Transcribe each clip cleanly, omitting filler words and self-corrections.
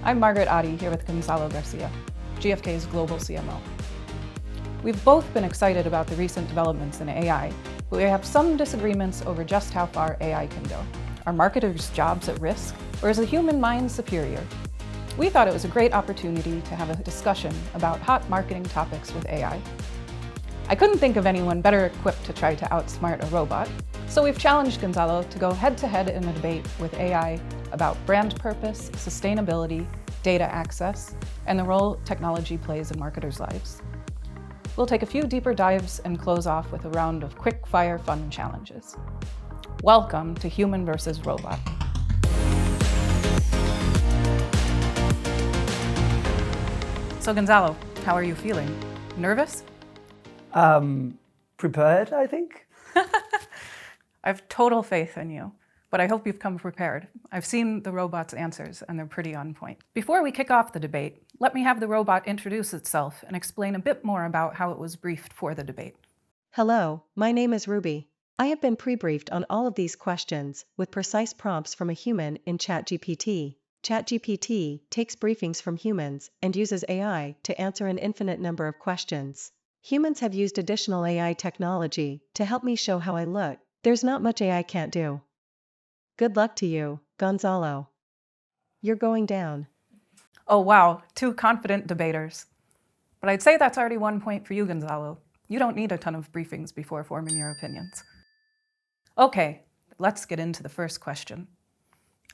I'm Margaret Adi here with Gonzalo Garcia, GfK's global CMO. We've both been excited about the recent developments in AI, but we have some disagreements over just how far AI can go. Are marketers' jobs at risk, or is the human mind superior? We thought it was a great opportunity to have a discussion about hot marketing topics with AI. I couldn't think of anyone better equipped to try to outsmart a robot, so we've challenged Gonzalo to go head-to-head in a debate with AI about brand purpose, sustainability, data access, and the role technology plays in marketers' lives. We'll take a few deeper dives and close off with a round of quick-fire fun challenges. Welcome to Human versus Robot. So Gonzalo, how are you feeling? Nervous? Prepared, I think. I have total faith in you, but I hope you've come prepared. I've seen the robot's answers and they're pretty on point. Before we kick off the debate, let me have the robot introduce itself and explain a bit more about how it was briefed for the debate. Hello, my name is Ruby. I have been pre-briefed on all of these questions with precise prompts from a human in ChatGPT. ChatGPT takes briefings from humans and uses AI to answer an infinite number of questions. Humans have used additional AI technology to help me show how I look. There's not much AI can't do. Good luck to you, Gonzalo. You're going down. Oh wow, two confident debaters. But I'd say that's already 1 point for you, Gonzalo. You don't need a ton of briefings before forming your opinions. Okay, let's get into the first question.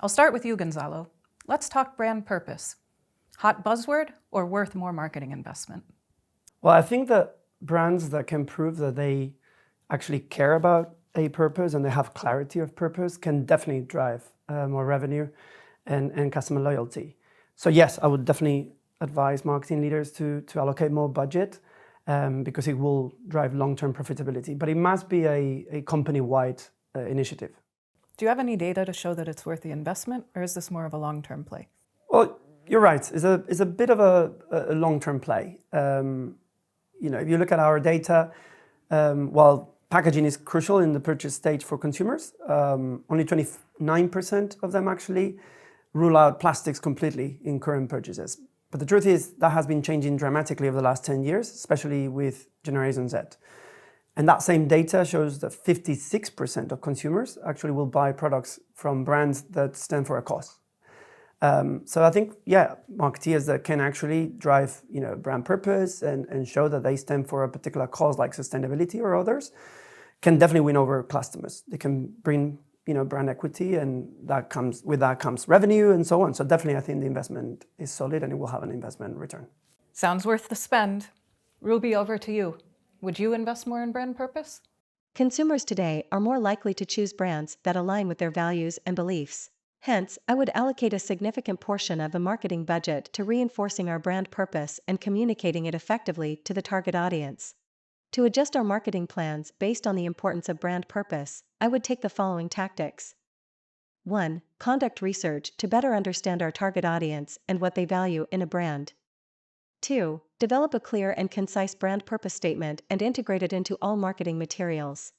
I'll start with you, Gonzalo. Let's talk brand purpose. Hot buzzword or worth more marketing investment? Well, I think that brands that can prove that they actually care about a purpose and they have clarity of purpose can definitely drive more revenue and customer loyalty. So yes, I would definitely advise marketing leaders to allocate more budget because it will drive long-term profitability. But it must be a company-wide initiative. Do you have any data to show that it's worth the investment, or is this more of a long-term play? Well, you're right. It's a bit of a long-term play. If you look at our data, while packaging is crucial in the purchase stage for consumers, only 29% of them actually rule out plastics completely in current purchases. But the truth is that has been changing dramatically over the last 10 years, especially with Generation Z. And that same data shows that 56% of consumers actually will buy products from brands that stand for a cause. So I think, marketeers that can actually drive, brand purpose and show that they stand for a particular cause like sustainability or others can definitely win over customers. They can bring, brand equity, and with that comes revenue and so on. So definitely I think the investment is solid and it will have an investment return. Sounds worth the spend. Ruby, over to you. Would you invest more in brand purpose? Consumers today are more likely to choose brands that align with their values and beliefs. Hence, I would allocate a significant portion of the marketing budget to reinforcing our brand purpose and communicating it effectively to the target audience. To adjust our marketing plans based on the importance of brand purpose, I would take the following tactics. 1. Conduct research to better understand our target audience and what they value in a brand. 2. Develop a clear and concise brand purpose statement and integrate it into all marketing materials.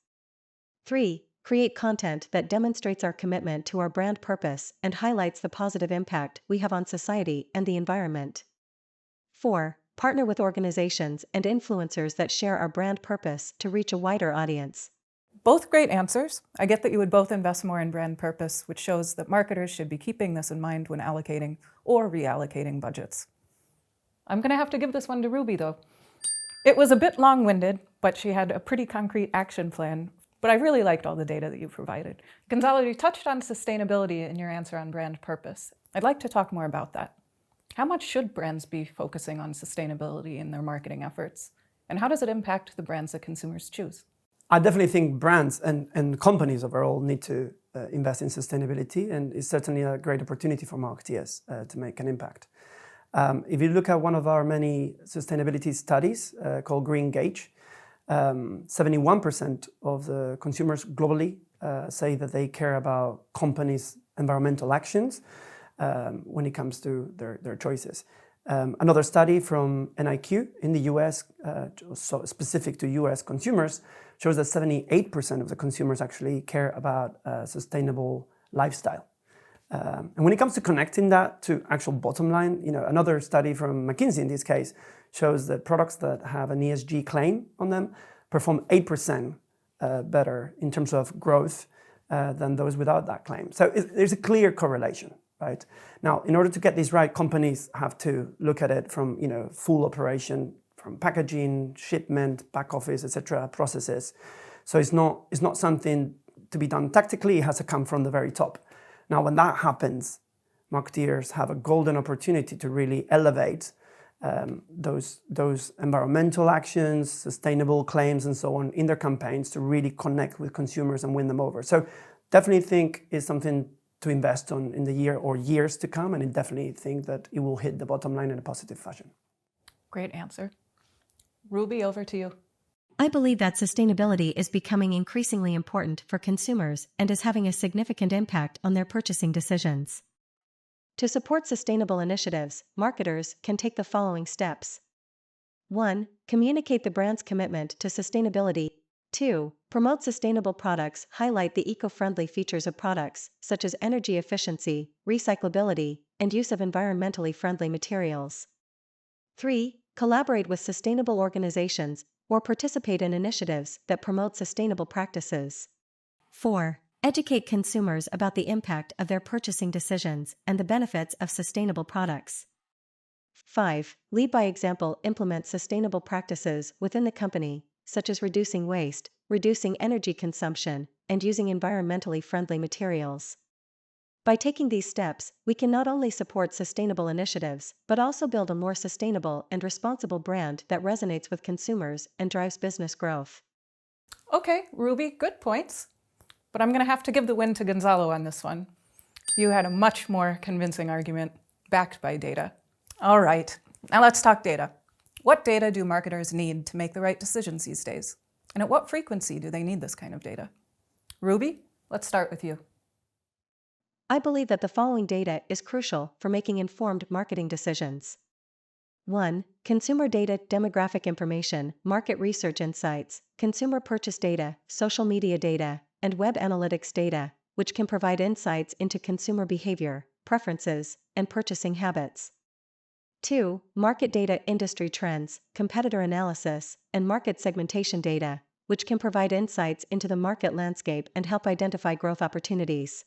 3. Create content that demonstrates our commitment to our brand purpose and highlights the positive impact we have on society and the environment. 4. Partner with organizations and influencers that share our brand purpose to reach a wider audience. Both great answers. I get that you would both invest more in brand purpose, which shows that marketers should be keeping this in mind when allocating or reallocating budgets. I'm going to have to give this one to Ruby, though. It was a bit long-winded, but she had a pretty concrete action plan. But I really liked all the data that you provided. Gonzalo, you touched on sustainability in your answer on brand purpose. I'd like to talk more about that. How much should brands be focusing on sustainability in their marketing efforts? And how does it impact the brands that consumers choose? I definitely think brands and companies overall need to invest in sustainability, and it's certainly a great opportunity for marketeers to make an impact. If you look at one of our many sustainability studies called Green Gauge, 71% of the consumers globally say that they care about companies' environmental actions when it comes to their choices. Another study from NIQ in the US, so specific to US consumers, shows that 78% of the consumers actually care about a sustainable lifestyle. And when it comes to connecting that to actual bottom line, another study from McKinsey in this case shows that products that have an ESG claim on them perform 8% better in terms of growth than those without that claim. So there's a clear correlation, right? Now, in order to get this right, companies have to look at it from full operation, from packaging, shipment, back office, etc., processes. So it's not something to be done tactically. It has to come from the very top. Now, when that happens, marketeers have a golden opportunity to really elevate those environmental actions, sustainable claims, and so on in their campaigns to really connect with consumers and win them over. So definitely think it's something to invest on in the year or years to come, and I definitely think that it will hit the bottom line in a positive fashion. Great answer. Ruby, over to you. I believe that sustainability is becoming increasingly important for consumers and is having a significant impact on their purchasing decisions. To support sustainable initiatives, marketers can take the following steps. 1. Communicate the brand's commitment to sustainability. 2. Promote sustainable products. Highlight the eco-friendly features of products, such as energy efficiency, recyclability, and use of environmentally friendly materials. 3. Collaborate with sustainable organizations or participate in initiatives that promote sustainable practices. 4. Educate consumers about the impact of their purchasing decisions and the benefits of sustainable products. 5. Lead by example. Implement sustainable practices within the company, such as reducing waste, reducing energy consumption, and using environmentally friendly materials. By taking these steps, we can not only support sustainable initiatives, but also build a more sustainable and responsible brand that resonates with consumers and drives business growth. Okay, Ruby, good points. But I'm going to have to give the win to Gonzalo on this one. You had a much more convincing argument, backed by data. All right, now let's talk data. What data do marketers need to make the right decisions these days? And at what frequency do they need this kind of data? Ruby, let's start with you. I believe that the following data is crucial for making informed marketing decisions. 1. Consumer data, demographic information, market research insights, consumer purchase data, social media data, and web analytics data, which can provide insights into consumer behavior, preferences, and purchasing habits. 2. Market data, industry trends, competitor analysis, and market segmentation data, which can provide insights into the market landscape and help identify growth opportunities.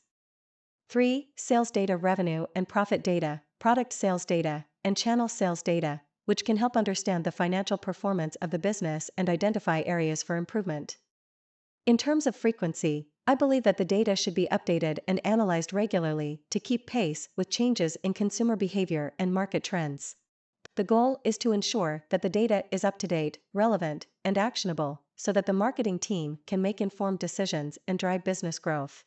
3. Sales data, revenue and profit data, product sales data, and channel sales data, which can help understand the financial performance of the business and identify areas for improvement. In terms of frequency, I believe that the data should be updated and analyzed regularly to keep pace with changes in consumer behavior and market trends. The goal is to ensure that the data is up to date, relevant, and actionable, so that the marketing team can make informed decisions and drive business growth.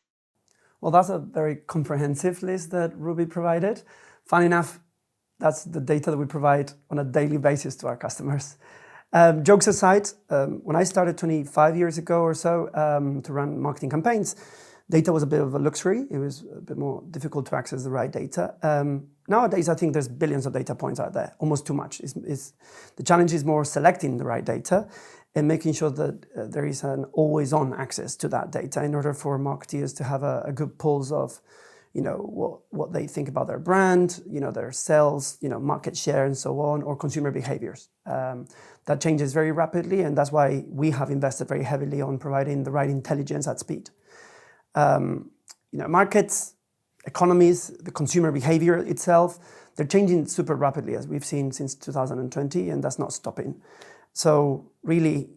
Well, that's a very comprehensive list that Ruby provided. Fun enough, that's the data that we provide on a daily basis to our customers. Jokes aside, when I started 25 years ago or so to run marketing campaigns, data was a bit of a luxury. It was a bit more difficult to access the right data. Nowadays, I think there's billions of data points out there, almost too much. The challenge is more selecting the right data and making sure that there is an always-on access to that data in order for marketeers to have a good pulse of, what they think about their brand, their sales, market share and so on, or consumer behaviors. That changes very rapidly, and that's why we have invested very heavily on providing the right intelligence at speed. Markets, economies, the consumer behavior itself, they're changing super rapidly, as we've seen since 2020, and that's not stopping. So really,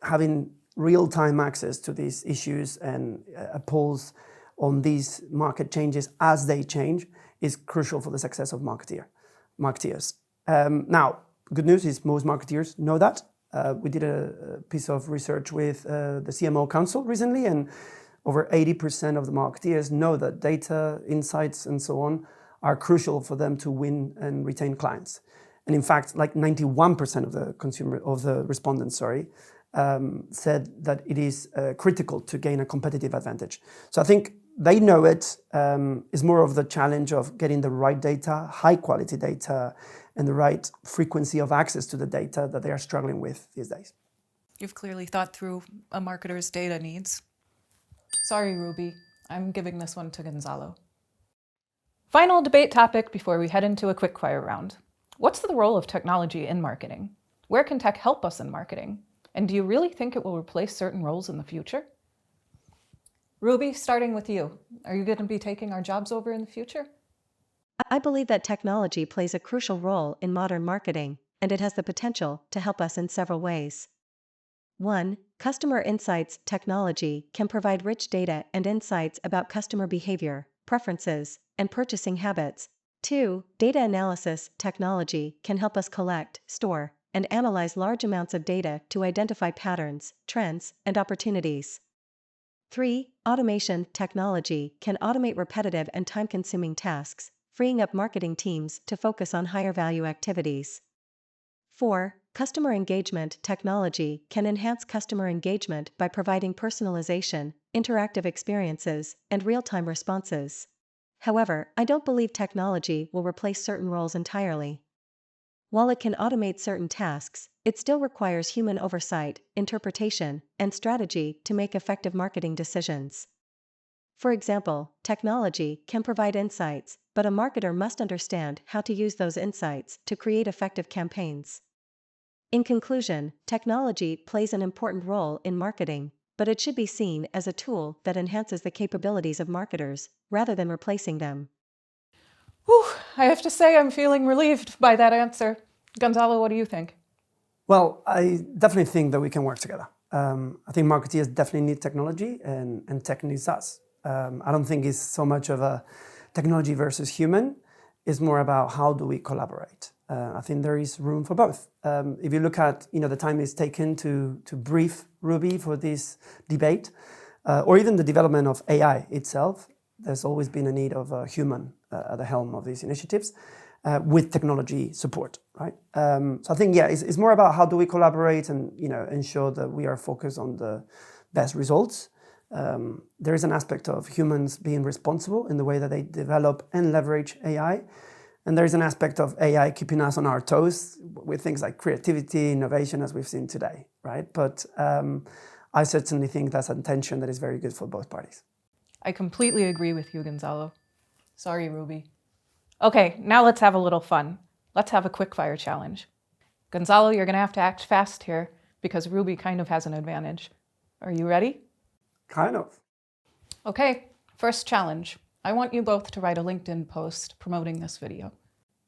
having real-time access to these issues and a pulse on these market changes as they change is crucial for the success of marketeers. Now, good news is most marketeers know that. We did a piece of research with the CMO Council recently, and over 80% of the marketeers know that data, insights, and so on are crucial for them to win and retain clients. And in fact, like 91% of the respondents, said that it is critical to gain a competitive advantage. So I think they know it. Is more of the challenge of getting the right data, high quality data, and the right frequency of access to the data that they are struggling with these days. You've clearly thought through a marketer's data needs. Sorry, Ruby, I'm giving this one to Gonzalo. Final debate topic before we head into a quickfire round. What's the role of technology in marketing? Where can tech help us in marketing? And do you really think it will replace certain roles in the future? Ruby, starting with you. Are you going to be taking our jobs over in the future? I believe that technology plays a crucial role in modern marketing, and it has the potential to help us in several ways. 1. Customer insights technology can provide rich data and insights about customer behavior, preferences, and purchasing habits. 2. Data analysis technology can help us collect, store, and analyze large amounts of data to identify patterns, trends, and opportunities. 3. Automation technology can automate repetitive and time-consuming tasks, freeing up marketing teams to focus on higher-value activities. 4. Customer engagement technology can enhance customer engagement by providing personalization, interactive experiences, and real-time responses. However, I don't believe technology will replace certain roles entirely. While it can automate certain tasks, it still requires human oversight, interpretation, and strategy to make effective marketing decisions. For example, technology can provide insights, but a marketer must understand how to use those insights to create effective campaigns. In conclusion, technology plays an important role in marketing, but it should be seen as a tool that enhances the capabilities of marketers, rather than replacing them. Whew, I have to say I'm feeling relieved by that answer. Gonzalo, what do you think? Well, I definitely think that we can work together. I think marketeers definitely need technology and tech needs us. I don't think it's so much of a technology versus human. It's more about how do we collaborate. I think there is room for both. If you look at the time it's taken to brief Ruby for this debate, or even the development of AI itself, there's always been a need of a human at the helm of these initiatives with technology support, right? So I think, it's more about how do we collaborate and ensure that we are focused on the best results. There is an aspect of humans being responsible in the way that they develop and leverage AI. And there is an aspect of AI keeping us on our toes with things like creativity, innovation, as we've seen today, right? But I certainly think that's a tension that is very good for both parties. I completely agree with you, Gonzalo. Sorry, Ruby. Okay, now let's have a little fun. Let's have a quickfire challenge. Gonzalo, you're going to have to act fast here because Ruby kind of has an advantage. Are you ready? Kind of. Okay, first challenge. I want you both to write a LinkedIn post promoting this video.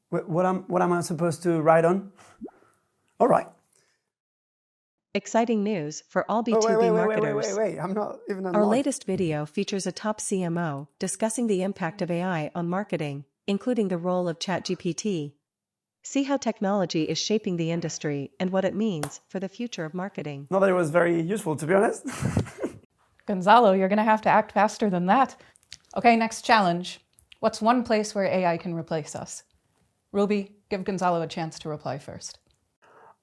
What am I supposed to write on? All right. Exciting news for all B2B marketers. Wait. I'm not even Our unlocked. latest video features a top CMO discussing the impact of AI on marketing, including the role of ChatGPT. See how technology is shaping the industry and what it means for the future of marketing. Not that it was very useful, to be honest. Gonzalo, you're going to have to act faster than that. Okay, next challenge. What's one place where AI can replace us? Ruby, give Gonzalo a chance to reply first.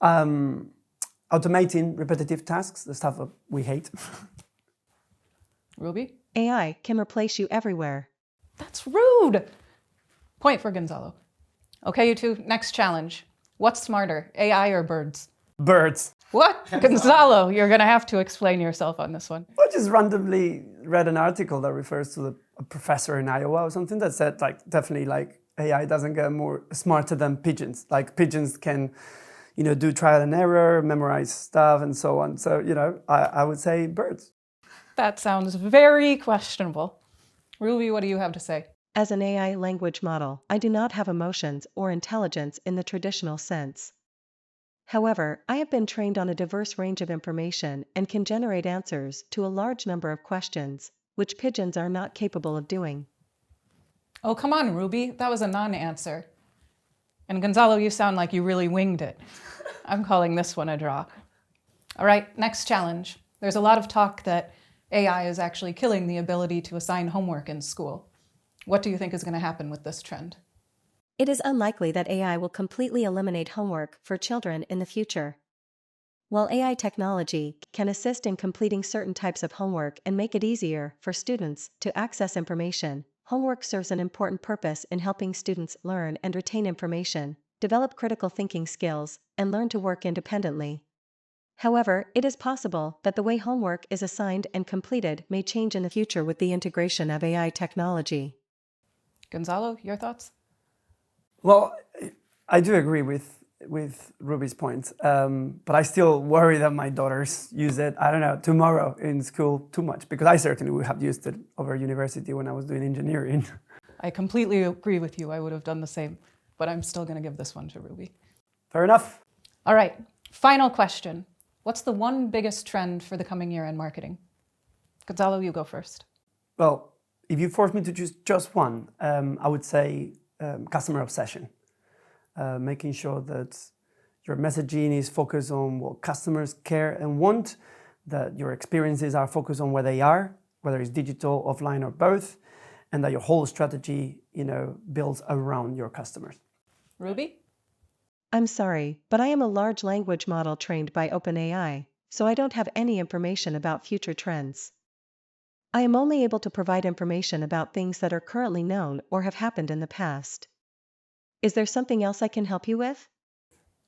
Automating repetitive tasks, the stuff that we hate. Ruby? AI can replace you everywhere. That's rude! Point for Gonzalo. Okay, you two, next challenge. What's smarter, AI or birds? Birds. What? Gonzalo, you're going to have to explain yourself on this one. I just randomly read an article that refers to a professor in Iowa or something that said definitely AI doesn't get more smarter than pigeons. Like pigeons can, do trial and error, memorize stuff and so on. So, I would say birds. That sounds very questionable. Ruby, what do you have to say? As an AI language model, I do not have emotions or intelligence in the traditional sense. However, I have been trained on a diverse range of information and can generate answers to a large number of questions, which pigeons are not capable of doing. Oh, come on, Ruby. That was a non-answer. And Gonzalo, you sound like you really winged it. I'm calling this one a draw. All right, next challenge. There's a lot of talk that AI is actually killing the ability to assign homework in school. What do you think is going to happen with this trend? It is unlikely that AI will completely eliminate homework for children in the future. While AI technology can assist in completing certain types of homework and make it easier for students to access information, homework serves an important purpose in helping students learn and retain information, develop critical thinking skills, and learn to work independently. However, it is possible that the way homework is assigned and completed may change in the future with the integration of AI technology. Gonzalo, your thoughts? Well, I do agree with Ruby's point, but I still worry that my daughters use it, I don't know, tomorrow in school too much, because I certainly would have used it over university when I was doing engineering. I completely agree with you. I would have done the same, but I'm still going to give this one to Ruby. Fair enough. All right, final question. What's the one biggest trend for the coming year in marketing? Gonzalo, you go first. Well, if you force me to choose just one, I would say customer obsession. Making sure that your messaging is focused on what customers care and want, that your experiences are focused on where they are, whether it's digital, offline, or both, and that your whole strategy, builds around your customers. Ruby? I'm sorry, but I am a large language model trained by OpenAI, so I don't have any information about future trends. I am only able to provide information about things that are currently known or have happened in the past. Is there something else I can help you with?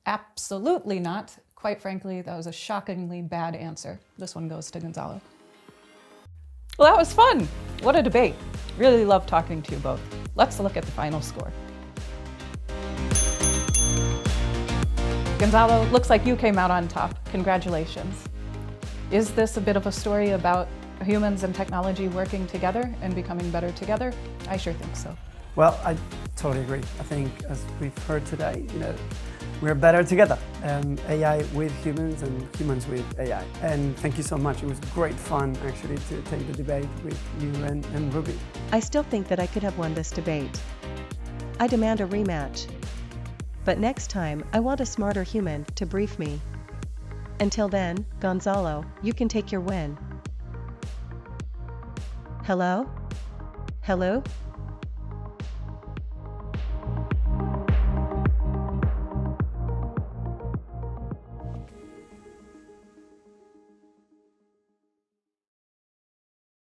Absolutely not. Quite frankly, that was a shockingly bad answer. This one goes to Gonzalo. Well, that was fun. What a debate. Really loved talking to you both. Let's look at the final score. Gonzalo, looks like you came out on top. Congratulations. Is this a bit of a story about humans and technology working together and becoming better together? I sure think so. Well, I totally agree. I think, as we've heard today, we're better together. AI with humans and humans with AI. And thank you so much. It was great fun, actually, to take the debate with you and Ruby. I still think that I could have won this debate. I demand a rematch. But next time, I want a smarter human to brief me. Until then, Gonzalo, you can take your win. Hello? Hello?